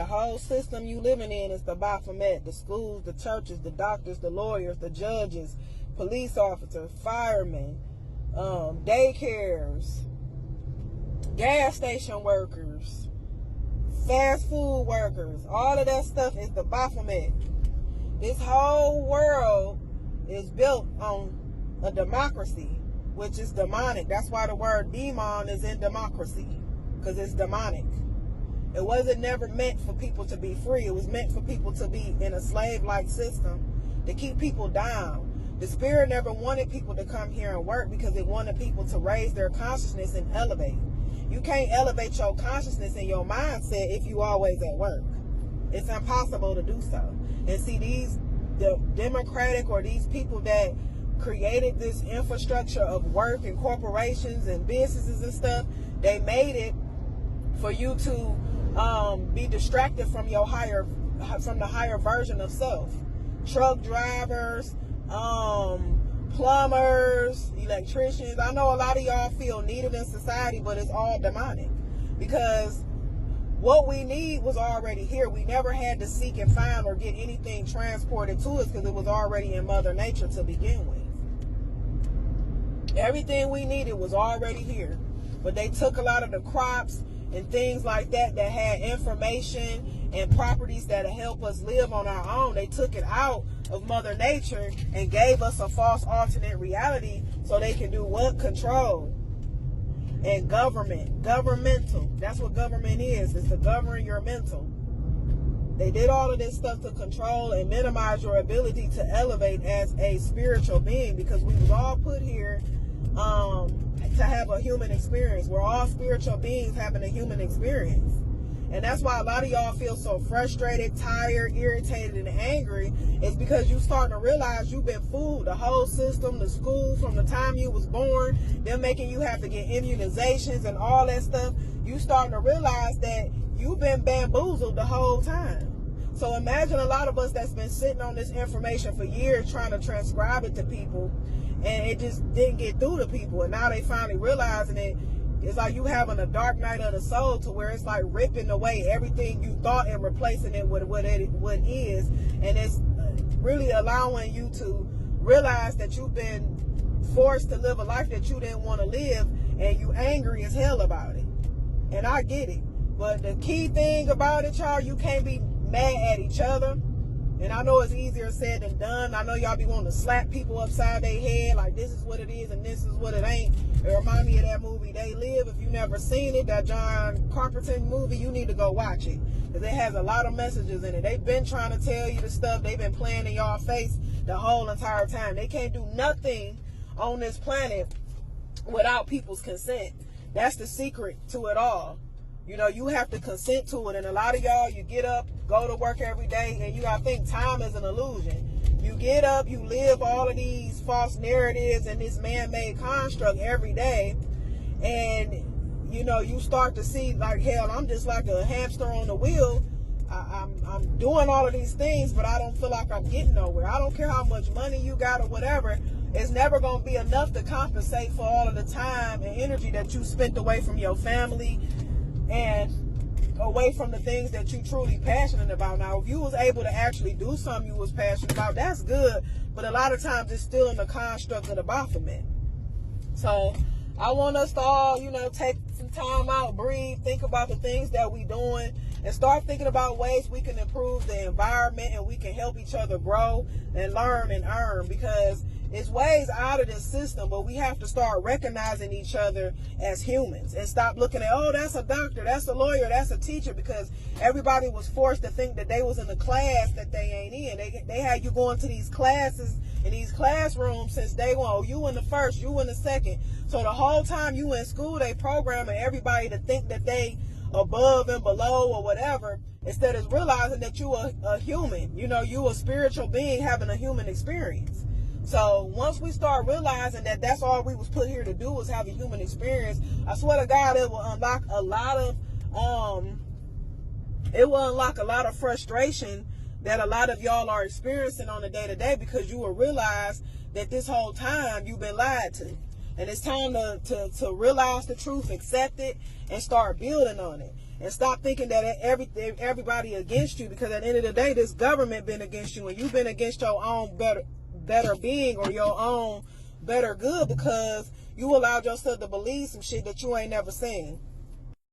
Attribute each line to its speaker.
Speaker 1: The whole system you living in is the Baphomet. The schools, the churches, the doctors, the lawyers, the judges, police officers, firemen, daycares, gas station workers, fast food workers. All of that stuff is the Baphomet. This whole world is built on a democracy, which is demonic. That's why the word demon is in democracy, because it's demonic. It wasn't never meant for people to be free. It was meant for people to be in a slave-like system to keep people down. The spirit never wanted people to come here and work because it wanted people to raise their consciousness and elevate. You can't elevate your consciousness and your mindset if you always at work. It's impossible to do so. And see, the democratic, or these people that created this infrastructure of work and corporations and businesses and stuff, they made it for you to be distracted from the higher version of self. Truck drivers, plumbers, electricians. I know a lot of y'all feel needed in society, but it's all demonic, because what we need was already here. We never had to seek and find or get anything transported to us, because it was already in Mother Nature to begin with. Everything we needed was already here, but they took a lot of the crops and things like that had information and properties that help us live on our own. They took it out of Mother Nature and gave us a false alternate reality so they can do what? Control. And governmental. That's what government is. It's to govern your mental. They did all of this stuff to control and minimize your ability to elevate as a spiritual being, because we was all put here to have a human experience. We're all spiritual beings having a human experience. And that's why a lot of y'all feel so frustrated, tired, irritated, and angry. It's because you starting to realize you've been fooled. The whole system, the school, from the time you was born, they're making you have to get immunizations and all that stuff. You starting to realize that you've been bamboozled the whole time. So imagine a lot of us that's been sitting on this information for years trying to transcribe it to people, and it just didn't get through to people. And now they finally realizing it. It's like you having a dark night of the soul, to where it's like ripping away everything you thought and replacing it with what is. And it's really allowing you to realize that you've been forced to live a life that you didn't want to live, and you angry as hell about it. And I get it. But the key thing about it, y'all, you can't be mad at each other. And I know it's easier said than done. I know y'all be wanting to slap people upside their head like this is what it is and this is what it ain't. It remind me of that movie They Live. If you never seen it, that John Carpenter movie, you need to go watch it, because it has a lot of messages in it. They've been trying to tell you the stuff. They've been playing in y'all face the whole entire time. They can't do nothing on this planet without people's consent. That's the secret to it all. You know, you have to consent to it. And a lot of y'all, you get up, go to work every day, and you gotta think time is an illusion. You get up, you live all of these false narratives and this man-made construct every day, and you know, you start to see like, hell, I'm just like a hamster on the wheel. I'm doing all of these things, but I don't feel like I'm getting nowhere. I don't care how much money you got or whatever. It's never going to be enough to compensate for all of the time and energy that you spent away from your family and away from the things that you truly passionate about. Now, if you was able to actually do something you was passionate about, that's good. But a lot of times it's still in the construct of the Baphomet. So I want us to all, you know, take some time out, breathe, think about the things that we doing, and start thinking about ways we can improve the environment and we can help each other grow and learn and earn, because it's ways out of this system, but we have to start recognizing each other as humans and stop looking at, oh, that's a doctor, that's a lawyer, that's a teacher, because everybody was forced to think that they was in a class that they ain't in. They had you going to these classes in these classrooms since day one. Oh, you in the first, you in the second. So the whole time you in school, they programming everybody to think that they above and below or whatever, instead of realizing that you are a human. You know, you a spiritual being having a human experience. So once we start realizing that that's all we was put here to do, was have a human experience, I swear to God, it will unlock a lot of frustration that a lot of y'all are experiencing on a day-to-day, because you will realize that this whole time you've been lied to. And it's time to realize the truth, accept it, and start building on it. and stop thinking that everybody against you, because at the end of the day, this government been against you, and you've been against your own better being or your own better good, because you allowed yourself to believe some shit that you ain't never seen.